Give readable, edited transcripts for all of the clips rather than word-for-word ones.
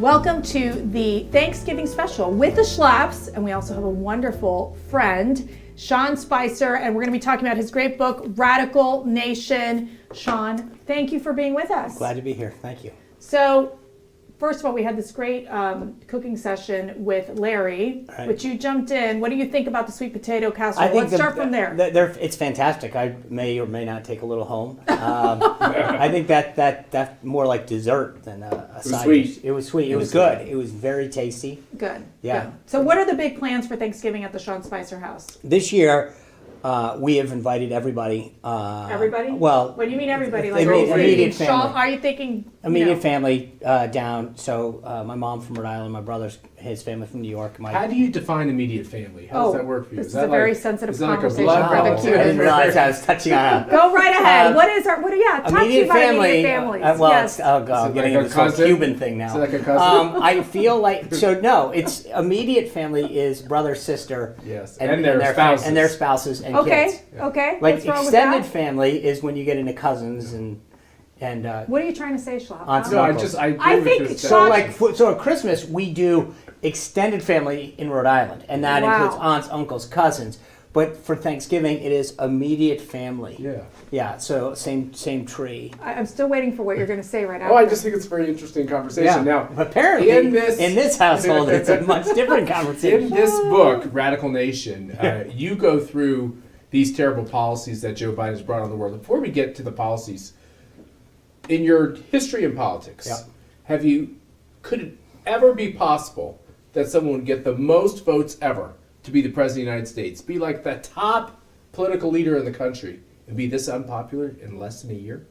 Welcome to the Thanksgiving special with the Schlaps, and we also have a wonderful friend, Sean Spicer, and we're going to be talking about his great book, Radical Nation. Sean, thank you for being with us. Glad to be here. Thank you. So, first of all, we had this great cooking session with Larry, which you jumped in. What do you think about the sweet potato casserole? Let's start from there. It's fantastic. I may or may not take a little home. I think that's more like dessert than a side dish. It was sweet. It was good. It was very tasty. Good. Yeah. Good. So what are the big plans for Thanksgiving at the Sean Spicer house? This year, we have invited everybody. Everybody? Well, what do you mean everybody? Like immediate family. Are you thinking immediate family down? So my mom from Rhode Island, my brother's his family from New York. How do you define immediate family? How does that work for you? This is a very sensitive conversation like for the cute. I didn't realize I was touching on. Go right ahead. Talk to me about immediate families. Yes. I'm getting into this whole Cuban thing now. Is it like a cousin? I feel like it's immediate family is brother, sister, yes, and their spouses, and kids. Okay. Like extended family is when you get into cousins and. What are you trying to say, Schlapp? I think so. So at Christmas we do extended family in Rhode Island, and that includes aunts, uncles, cousins. But for Thanksgiving, it is immediate family. Yeah. Yeah. So same tree. I'm still waiting for what you're going to say right after. Oh, I just think it's a very interesting conversation. Yeah. Now, apparently, in this household, it's a much different conversation. In this book, Radical Nation, you go through these terrible policies that Joe Biden has brought on the world. Before we get to the policies, in your history in politics, could it ever be possible that someone would get the most votes ever to be the president of the United States, be like the top political leader in the country, and be this unpopular in less than a year?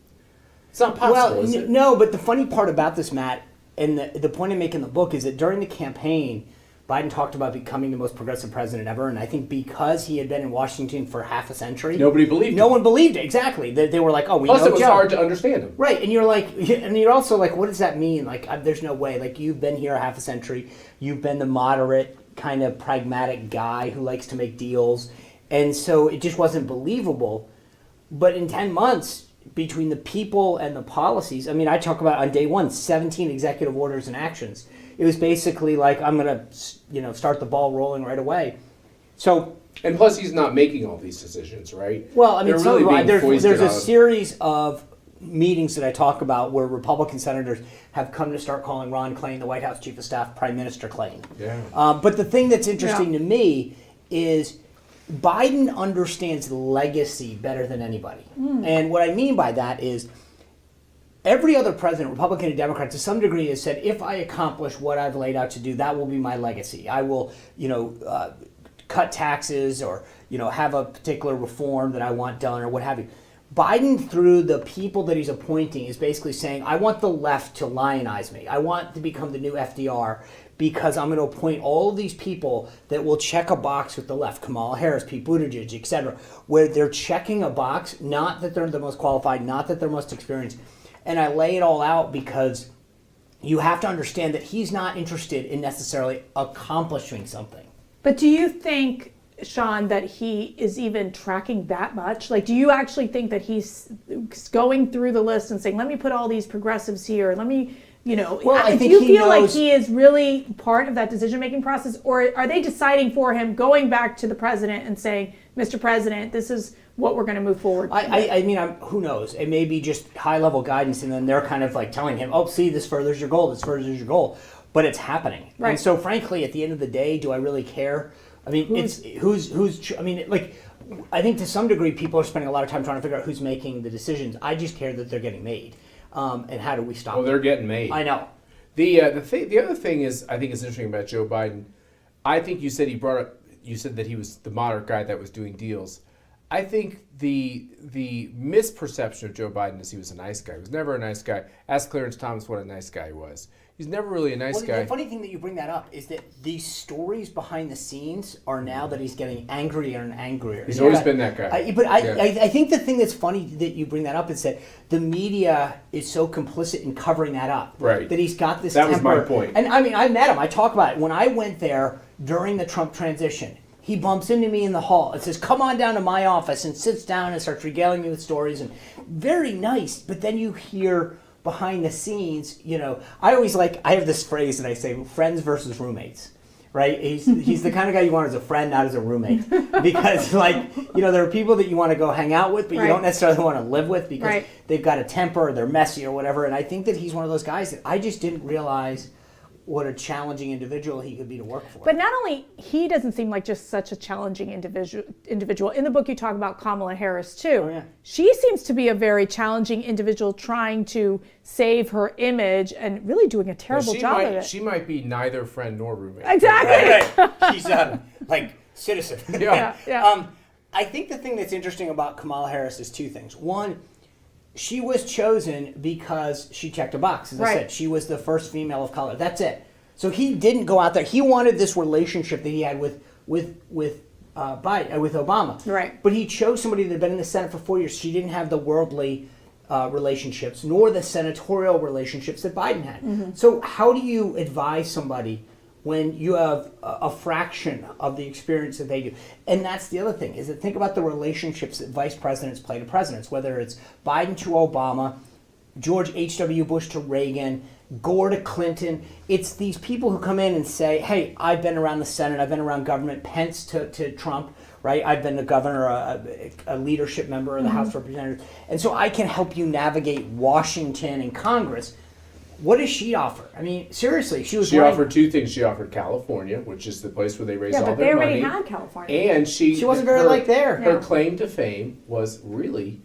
It's not possible, is it? No, but the funny part about this, Matt, and the point I make in the book is that during the campaign, Biden talked about becoming the most progressive president ever, and I think because he had been in Washington for half a century, nobody believed him. No one believed it, exactly. They were like, oh, we know Joe. Plus, it was hard to understand him. Right, and you're also like, what does that mean? Like, there's no way. Like, you've been here half a century. You've been the moderate, kind of pragmatic guy who likes to make deals, and so it just wasn't believable. But in 10 months, between the people and the policies, I mean, I talk about on day one, 17 executive orders and actions. It was basically like, I'm going to, start the ball rolling right away. So, and plus, he's not making all these decisions, right? Well, I mean, there's a series of meetings that I talk about where Republican senators have come to start calling Ron Klain, the White House Chief of Staff, Prime Minister Klain. Yeah. But the thing that's interesting to me is Biden understands legacy better than anybody. And what I mean by that is, every other president, Republican and Democrat, to some degree has said, if I accomplish what I've laid out to do, that will be my legacy. I will, cut taxes or, have a particular reform that I want done or what have you. Biden, through the people that he's appointing, is basically saying, I want the left to lionize me. I want to become the new FDR because I'm going to appoint all of these people that will check a box with the left, Kamala Harris, Pete Buttigieg, etc., where they're checking a box, not that they're the most qualified, not that they're most experienced. And I lay it all out because you have to understand that he's not interested in necessarily accomplishing something. But do you think, Sean, that he is even tracking that much? Like, do you actually think that he's going through the list and saying, let me put all these progressives here, let me, Well, I think do you feel like he is really part of that decision-making process? Or are they deciding for him, going back to the president and saying, Mr. President, this is what we're going to move forward? I mean, who knows? It may be just high-level guidance, and then they're kind of like telling him, oh, see, this furthers your goal, this furthers your goal. But it's happening. Right. And so, frankly, at the end of the day, do I really care? I mean, I think to some degree people are spending a lot of time trying to figure out who's making the decisions. I just care that they're getting made. And how do we stop them? They're getting made. I know. The other thing is, I think is interesting about Joe Biden. I think you said that he was the moderate guy that was doing deals. I think the misperception of Joe Biden is he was a nice guy. He was never a nice guy. Ask Clarence Thomas what a nice guy he was. He's never really a nice guy. The funny thing that you bring that up is that these stories behind the scenes are now that he's getting angrier and angrier. He's always been that guy. I think the thing that's funny that you bring that up is that the media is so complicit in covering that up. Right. That he's got this That temper. was my point. And I mean, I met him. I talk about it. When I went there during the Trump transition, he bumps into me in the hall and says, come on down to my office, and sits down and starts regaling me with stories. And very nice. But then you hear behind the scenes, I always I have this phrase that I say, friends versus roommates. Right? He's the kind of guy you want as a friend, not as a roommate. Because there are people that you want to go hang out with, but you don't necessarily want to live with because they've got a temper or they're messy or whatever. And I think that he's one of those guys that I just didn't realize what a challenging individual he could be to work for. But not only, he doesn't seem like just such a challenging individual. In the book you talk about Kamala Harris too. Oh, yeah. She seems to be a very challenging individual trying to save her image and really doing a terrible job of it. She might be neither friend nor roommate. Exactly. Right. She's citizen. Yeah. I think the thing that's interesting about Kamala Harris is two things. One, she was chosen because she checked a box. As I said, she was the first female of color. That's it. So he didn't go out there. He wanted this relationship that he had with Biden, with Obama. Right. But he chose somebody that had been in the Senate for 4 years. She didn't have the worldly relationships nor the senatorial relationships that Biden had. Mm-hmm. So how do you advise somebody when you have a fraction of the experience that they do? And that's the other thing, is that think about the relationships that vice presidents play to presidents, whether it's Biden to Obama, George H.W. Bush to Reagan, Gore to Clinton. It's these people who come in and say, hey, I've been around the Senate, I've been around government, Pence to Trump, right? I've been a governor, a leadership member of the House of Representatives. And so I can help you navigate Washington and Congress. What does she offer? I mean, seriously, she offered two things. She offered California, which is the place where they raise all their money. Yeah, but they already had California. And she wasn't very there. Her claim to fame was really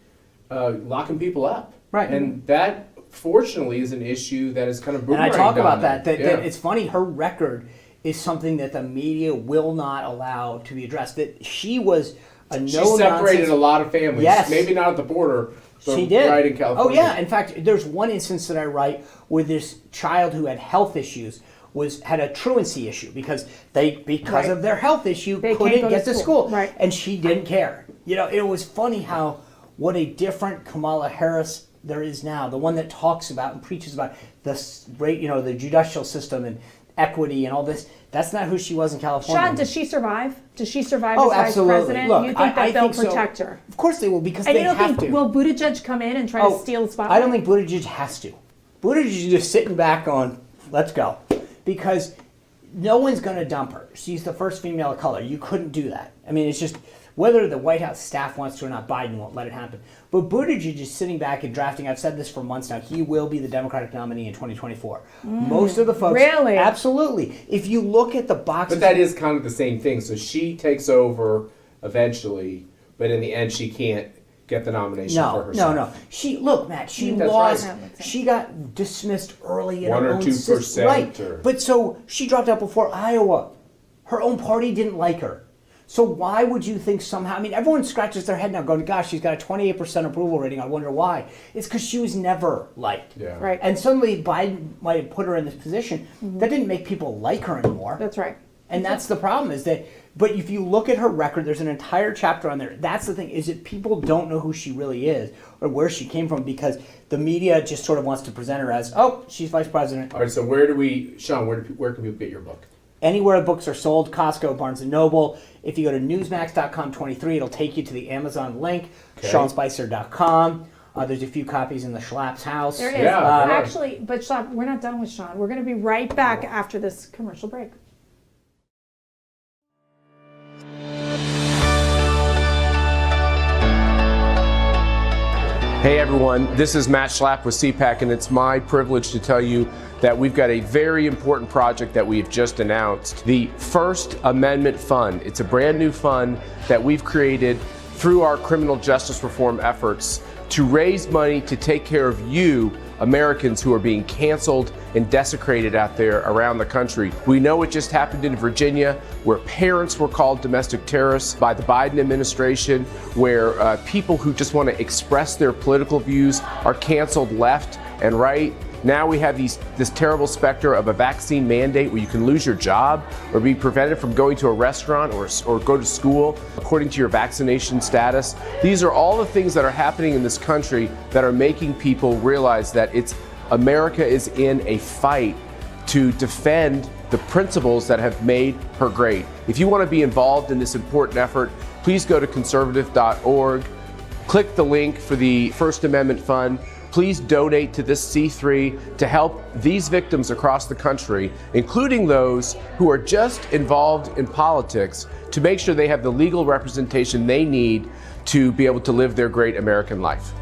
locking people up. Right. And that, fortunately, is an issue that is kind of boomerang. And I talk about that it's funny, her record is something that the media will not allow to be addressed. That she was a no-nonsense. She separated a lot had families. Yes. Maybe not at the border. She did. Right in California. Oh, yeah. In fact, there's one instance that I write where this child who had health issues had a truancy issue because of their health issue they couldn't get to school. Right. And she didn't care. It was funny what a different Kamala Harris there is now, the one that talks about and preaches about the judicial system and equity and all this. That's not who she was in California. Sean, does she survive? Does she survive as vice absolutely. president? Look, you think that they'll protect her? Of course they will, because and they you don't have think, to. Will Buttigieg come in and try to steal the spotlight? I don't think Buttigieg has to. Buttigieg is just sitting back on, let's go. Because no one's going to dump her. She's the first female of color. You couldn't do that. I mean, it's just, whether the White House staff wants to or not, Biden won't let it happen. But Buttigieg is sitting back and drafting. I've said this for months now. He will be the Democratic nominee in 2024. Most of the folks... Really? Absolutely. If you look at the boxes... But that is kind of the same thing. So she takes over eventually, but in the end she can't get the nomination for herself. No. Matt, she lost. Right. She got dismissed early in 1 her or own 2%. Right. But so she dropped out before Iowa. Her own party didn't like her. So why would you think somehow? I mean, everyone scratches their head now going, gosh, she's got a 28% approval rating. I wonder why. It's because she was never liked. Yeah. Right. And suddenly Biden might have put her in this position. That didn't make people like her anymore. That's right. And that's the problem is that, but if you look at her record, there's an entire chapter on there. That's the thing, is that people don't know who she really is or where she came from because the media just sort of wants to present her as, oh, she's vice president. All right, so Sean, where can people get your book? Anywhere books are sold, Costco, Barnes & Noble. If you go to newsmax.com/23, it'll take you to the Amazon link, SeanSpicer.com. There's a few copies in the Schlapp's house. There is. Yeah, Actually, but Schlapp, we're not done with Sean. We're going to be right back after this commercial break. Hey everyone, this is Matt Schlapp with CPAC, and it's my privilege to tell you that we've got a very important project that we've just announced, the First Amendment Fund. It's a brand new fund that we've created through our criminal justice reform efforts to raise money to take care of you, Americans who are being canceled and desecrated out there around the country. We know it just happened in Virginia, where parents were called domestic terrorists by the Biden administration, where people who just want to express their political views are canceled left and right. Now we have this terrible specter of a vaccine mandate where you can lose your job or be prevented from going to a restaurant or go to school according to your vaccination status. These are all the things that are happening in this country that are making people realize that America is in a fight to defend the principles that have made her great. If you want to be involved in this important effort, please go to conservative.org, click the link for the First Amendment Fund. please donate to this C3 to help these victims across the country, including those who are just involved in politics, to make sure they have the legal representation they need to be able to live their great American life.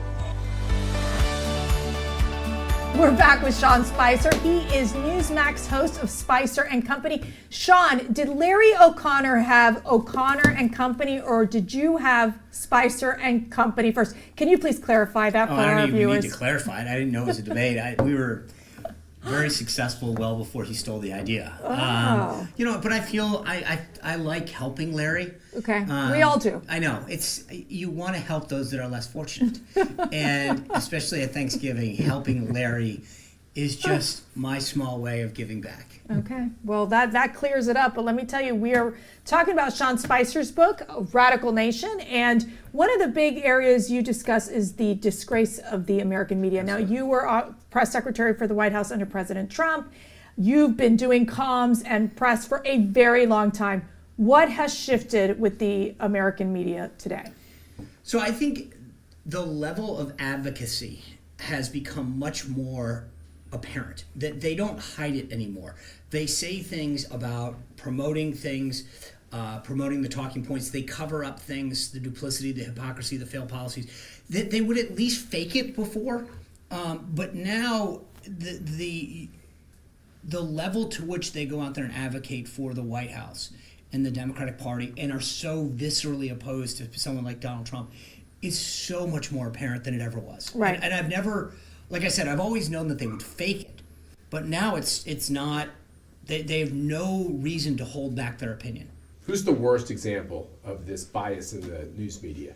We're back with Sean Spicer. He is Newsmax host of Spicer and Company. Sean, did Larry O'Connor have O'Connor and Company, or did you have Spicer and Company first? Can you please clarify that for our viewers? I don't even need to clarify it. I didn't know it was a debate. We were very successful well before he stole the idea. Oh. But I feel I like helping Larry. Okay, we all do. I know. You want to help those that are less fortunate. And especially at Thanksgiving, helping Larry is just my small way of giving back. Okay, well that clears it up, but let me tell you, we are talking about Sean Spicer's book, Radical Nation, and one of the big areas you discuss is the disgrace of the American media. Now, you were press secretary for the White House under President Trump. You've been doing comms and press for a very long time. What has shifted with the American media today? So I think the level of advocacy has become much more apparent, that they don't hide it anymore. They say things about promoting things, promoting the talking points. They cover up things, the duplicity, the hypocrisy, the failed policies. That they would at least fake it before, but now the level to which they go out there and advocate for the White House and the Democratic Party and are so viscerally opposed to someone like Donald Trump is so much more apparent than it ever was. Right. And I've never, like I said, I've always known that they would fake it, but now it's not. They have no reason to hold back their opinion. Who's the worst example of this bias in the news media?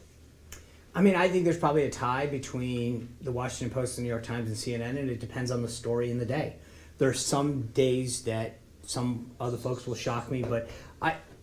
I mean, I think there's probably a tie between the Washington Post, the New York Times, and CNN, and it depends on the story in the day. There's some days that some other folks will shock me, but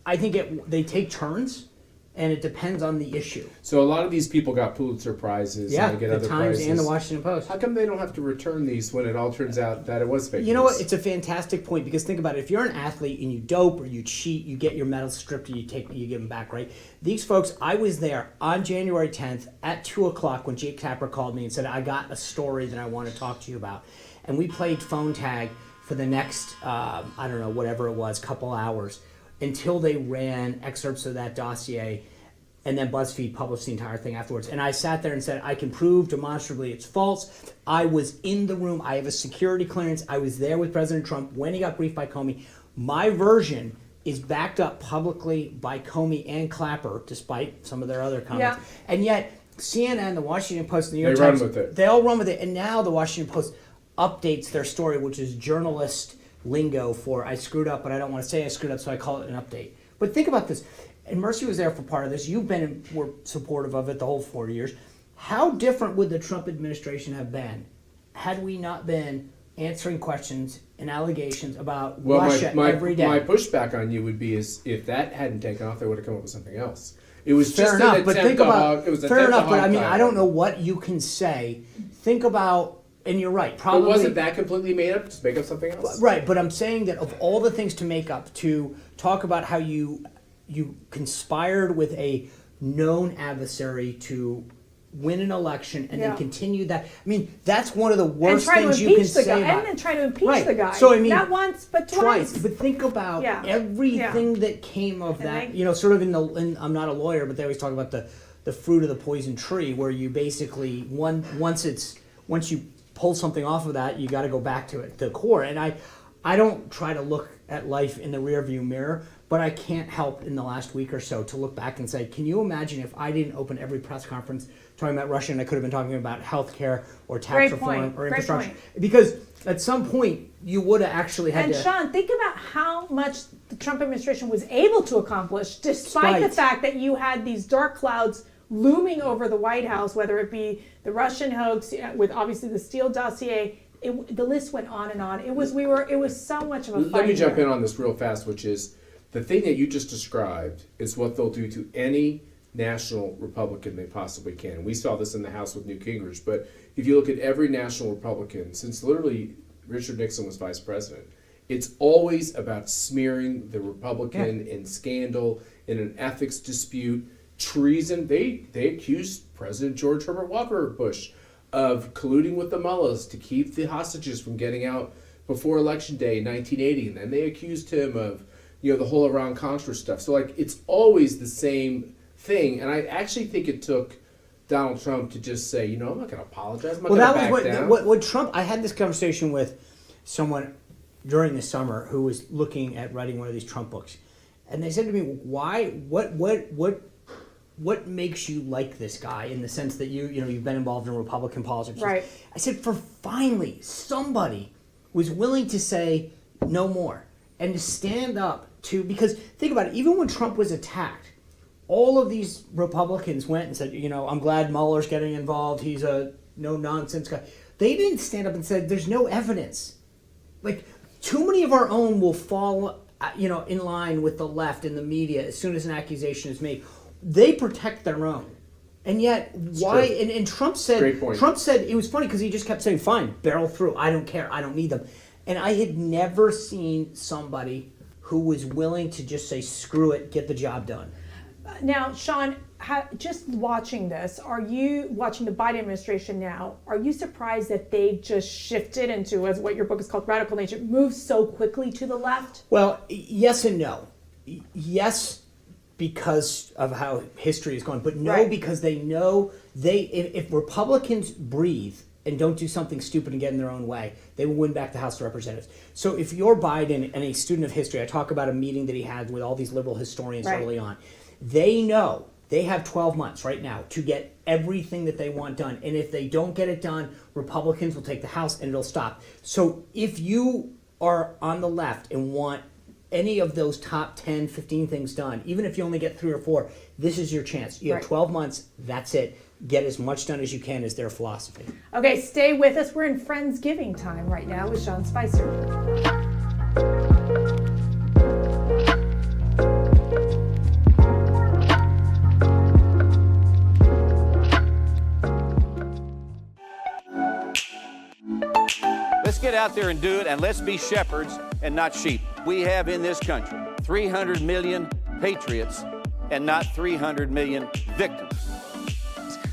I think they take turns, and it depends on the issue. So a lot of these people got Pulitzer Prizes. Yeah, and they get the other Times prizes. and the Washington Post. How come they don't have to return these when it all turns out that it was fake news? You know what? It's a fantastic point, because think about it. If you're an athlete and you dope or you cheat, you get your medals stripped and you give them back, right? These folks, I was there on January 10th at 2 o'clock when Jake Tapper called me and said, I got a story that I want to talk to you about. And we played phone tag for the next, I don't know, whatever it was, couple hours, until they ran excerpts of that dossier, and then BuzzFeed published the entire thing afterwards. And I sat there and said, I can prove demonstrably it's false. I was in the room. I have a security clearance. I was there with President Trump when he got briefed by Comey. My version is backed up publicly by Comey and Clapper, despite some of their other comments. Yeah. And yet, CNN, the Washington Post, and the New York They run Times, with it. they all run with it. And now the Washington Post updates their story, which is journalist lingo for I screwed up, but I don't want to say I screwed up, so I call it an update. But think about this. And Mercy was there for part of this. You've been were supportive of it the whole 4 years. How different would the Trump administration have been had we not been answering questions and allegations about Russia every day? My pushback on you would be is if that hadn't taken off, they would have come up with something else. It was Fair just enough, an but attempt think to about hog. It was an fair attempt to enough, but I hog mean, time. I don't know what you can say. Think about, and you're right, But probably wasn't that completely made up? Just make up something else. right. But I'm saying that of all the things to make up, to talk about how you conspired with a known adversary to win an election and Yeah. then continue that. I mean, that's one of the And worst try to things you can impeach the say guy, about and then try to impeach Right. the guy. So, I mean, not once, but twice. But think about Yeah. everything that came of that. they- You know, sort of in I'm not a lawyer, but they always talk about the fruit of the poison tree, where you basically once you pull something off of that, you got to go back to it, the core. And I don't try to look at life in the rearview mirror, but I can't help in the last week or so to look back and say, can you imagine if I didn't open every press conference talking about Russia and I could have been talking about healthcare or tax Great reform point. or Great infrastructure? point. Because at some point you would have actually had And to. Sean, think about how much the Trump administration was able to accomplish despite the fact that you had these dark clouds looming over the White House, whether it be the Russian hoax with obviously the Steele dossier. The list went on and on. It was so much of a fight. Let me jump here. in on this real fast, which is the thing that you just described is what they'll do to any national Republican they possibly can. We saw this in the House with Newt Gingrich, but if you look at every national Republican since literally Richard Nixon was vice president, it's always about smearing the Republican in scandal, in an ethics dispute, treason. They accused President George Herbert Walker Bush of colluding with the mullahs to keep the hostages from getting out before Election Day in 1980, and then they accused him of, the whole Iran-Contra stuff. So, it's always the same thing, and I actually think it took Donald Trump to just say, I'm not going to apologize. I'm not going to back down. What Trump. I had this conversation with someone during the summer who was looking at writing one of these Trump books, and they said to me, "Why? What makes you like this guy in the sense that you've been involved in Republican politics?" Right. I said, "For finally somebody was willing to say no more and to stand up to because think about it. Even when Trump was attacked." All of these Republicans went and said, I'm glad Mueller's getting involved. He's a no-nonsense guy. They didn't stand up and said, there's no evidence. Too many of our own will fall, in line with the left and the media as soon as an accusation is made. They protect their own. And yet, why? And Trump said, Great point. Trump said, it was funny because he just kept saying, fine, barrel through. I don't care. I don't need them. And I had never seen somebody who was willing to just say, screw it, get the job done. Now, Sean, just watching this, are you watching the Biden administration now? Are you surprised that they just shifted into, as what your book is called, radical nation, moved so quickly to the left? Well, yes and no. Yes, because of how history is going, but no, Right. because they know if Republicans breathe and don't do something stupid and get in their own way, they will win back the House of Representatives. So if you're Biden and a student of history, I talk about a meeting that he had with all these liberal historians Right. early on. They know they have 12 months right now to get everything that they want done. And if they don't get it done, Republicans will take the House and it'll stop. So if you are on the left and want any of those top 10, 15 things done, even if you only get 3 or 4, this is your chance. You have Right. 12 months, that's it. Get as much done as you can is their philosophy. Okay, stay with us. We're in Friendsgiving time right now with Sean Spicer. Let's get out there and do it, and let's be shepherds and not sheep. We have in this country 300 million patriots and not 300 million victims.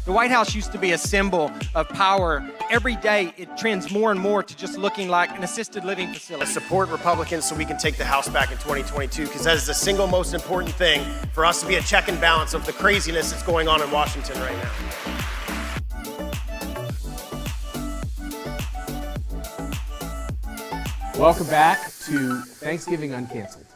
The White House used to be a symbol of power. Every day, it trends more and more to just looking like an assisted living facility. Support Republicans so we can take the House back in 2022, because that is the single most important thing for us to be a check and balance of the craziness that's going on in Washington right now. Welcome back to Thanksgiving Uncanceled,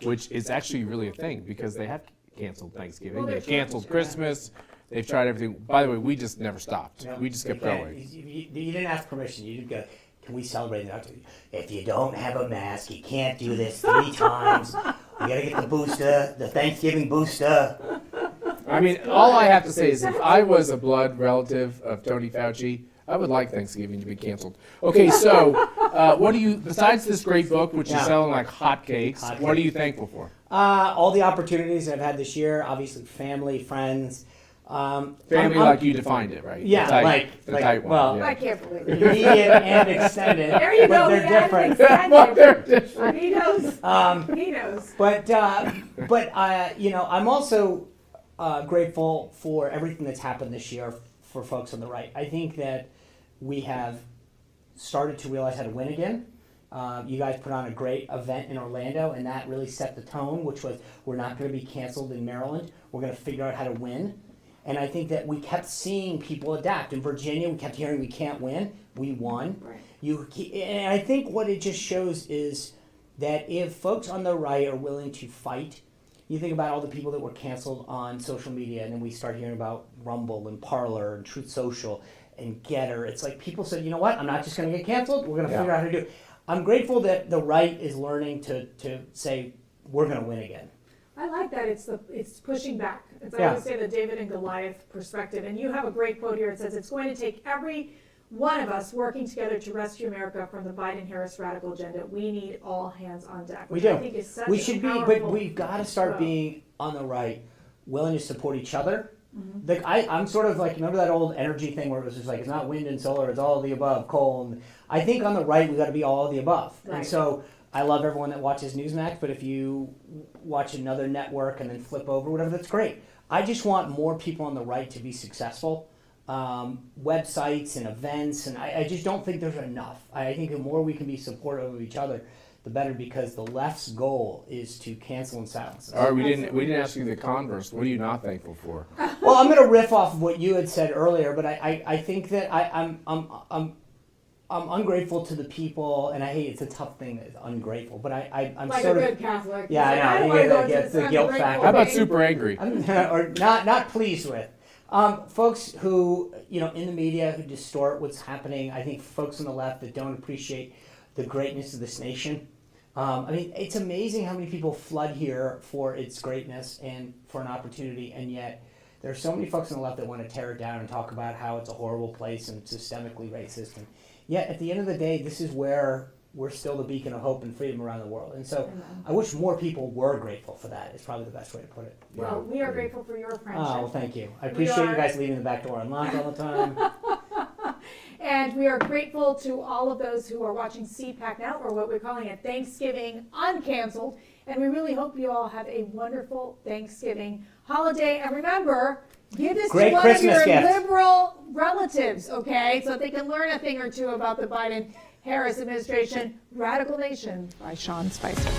which is actually really a thing because they have canceled Thanksgiving. They've canceled Christmas. They've tried everything. By the way, we just never stopped. We just kept going. You didn't ask permission. You didn't go, can we celebrate that? If you don't have a mask, you can't do this 3 times. You gotta get the booster, the Thanksgiving booster. I mean, all I have to say is if I was a blood relative of Tony Fauci, I would like Thanksgiving to be canceled. Okay, so what do you, besides this great book, which is selling like hotcakes, what are you thankful for? All the opportunities I've had this year, obviously family, friends. Family like you defined it, right? Yeah, the tight one. well, yeah. I can't believe it. Immediate and extended. There you but go. they're we added different. extended. Well, they're different. He knows. He knows. But I'm also grateful for everything that's happened this year for folks on the right. I think that we have started to realize how to win again. You guys put on a great event in Orlando, and that really set the tone, which was we're not going to be canceled in Maryland. We're going to figure out how to win. And I think that we kept seeing people adapt. In Virginia, we kept hearing we can't win. We won. Right. And I think what it just shows is that if folks on the right are willing to fight, you think about all the people that were canceled on social media, and then we start hearing about Rumble and Parler and Truth Social and Getter. It's like people said, you know what, I'm not just going to get canceled. We're going to figure out how to do it. I'm grateful that the right is learning to say we're going to win again. I like that. It's pushing back. It's, I Yeah. always say the David and Goliath perspective. And you have a great quote here. It says, it's going to take every one of us working together to rescue America from the Biden-Harris radical agenda. We need all hands on deck. We Which do. I think is such We a should be, but powerful we've got to start quote. being on the right, willing to support each other. Like I'm sort of like, remember that old energy thing where it was just like, it's not wind and solar, it's all of the above, coal. And I think on the right, we got to be all of the above. Right. And so I love everyone that watches Newsmax, but if you watch another network and then flip over, whatever, that's great. I just want more people on the right to be successful. websites and events, and I just don't think there's enough. I think the more we can be supportive of each other, the better, because the left's goal is to cancel and silence us. All right, we didn't ask you the converse. What are you not thankful for? Well, I'm going to riff off of what you had said earlier, but I think that I'm ungrateful to the people, and I hate it's a tough thing, it's ungrateful, but I'm Like sort a of good Catholic. yeah, Like, I know. don't You wanna go get into the this guilt ungrateful factor. How about thing. super angry? or not pleased with. Folks who, in the media who distort what's happening. I think folks on the left that don't appreciate the greatness of this nation. It's amazing how many people flood here for its greatness and for an opportunity, and yet there are so many folks on the left that want to tear it down and talk about how it's a horrible place and systemically racist. And yet, at the end of the day, this is where we're still the beacon of hope and freedom around the world. And so I wish more people were grateful for that. It's probably the best way to put it. Well, we are grateful for your friendship. Oh, well, thank you. I appreciate you guys leaving the back door unlocked all the time. And we are grateful to all of those who are watching CPAC now, or what we're calling a Thanksgiving Uncanceled. And we really hope you all have a wonderful Thanksgiving holiday. And remember, give this Great to one Christmas of your gift. liberal relatives, okay? So that they can learn a thing or two about the Biden-Harris administration. Radical Nation by Sean Spicer.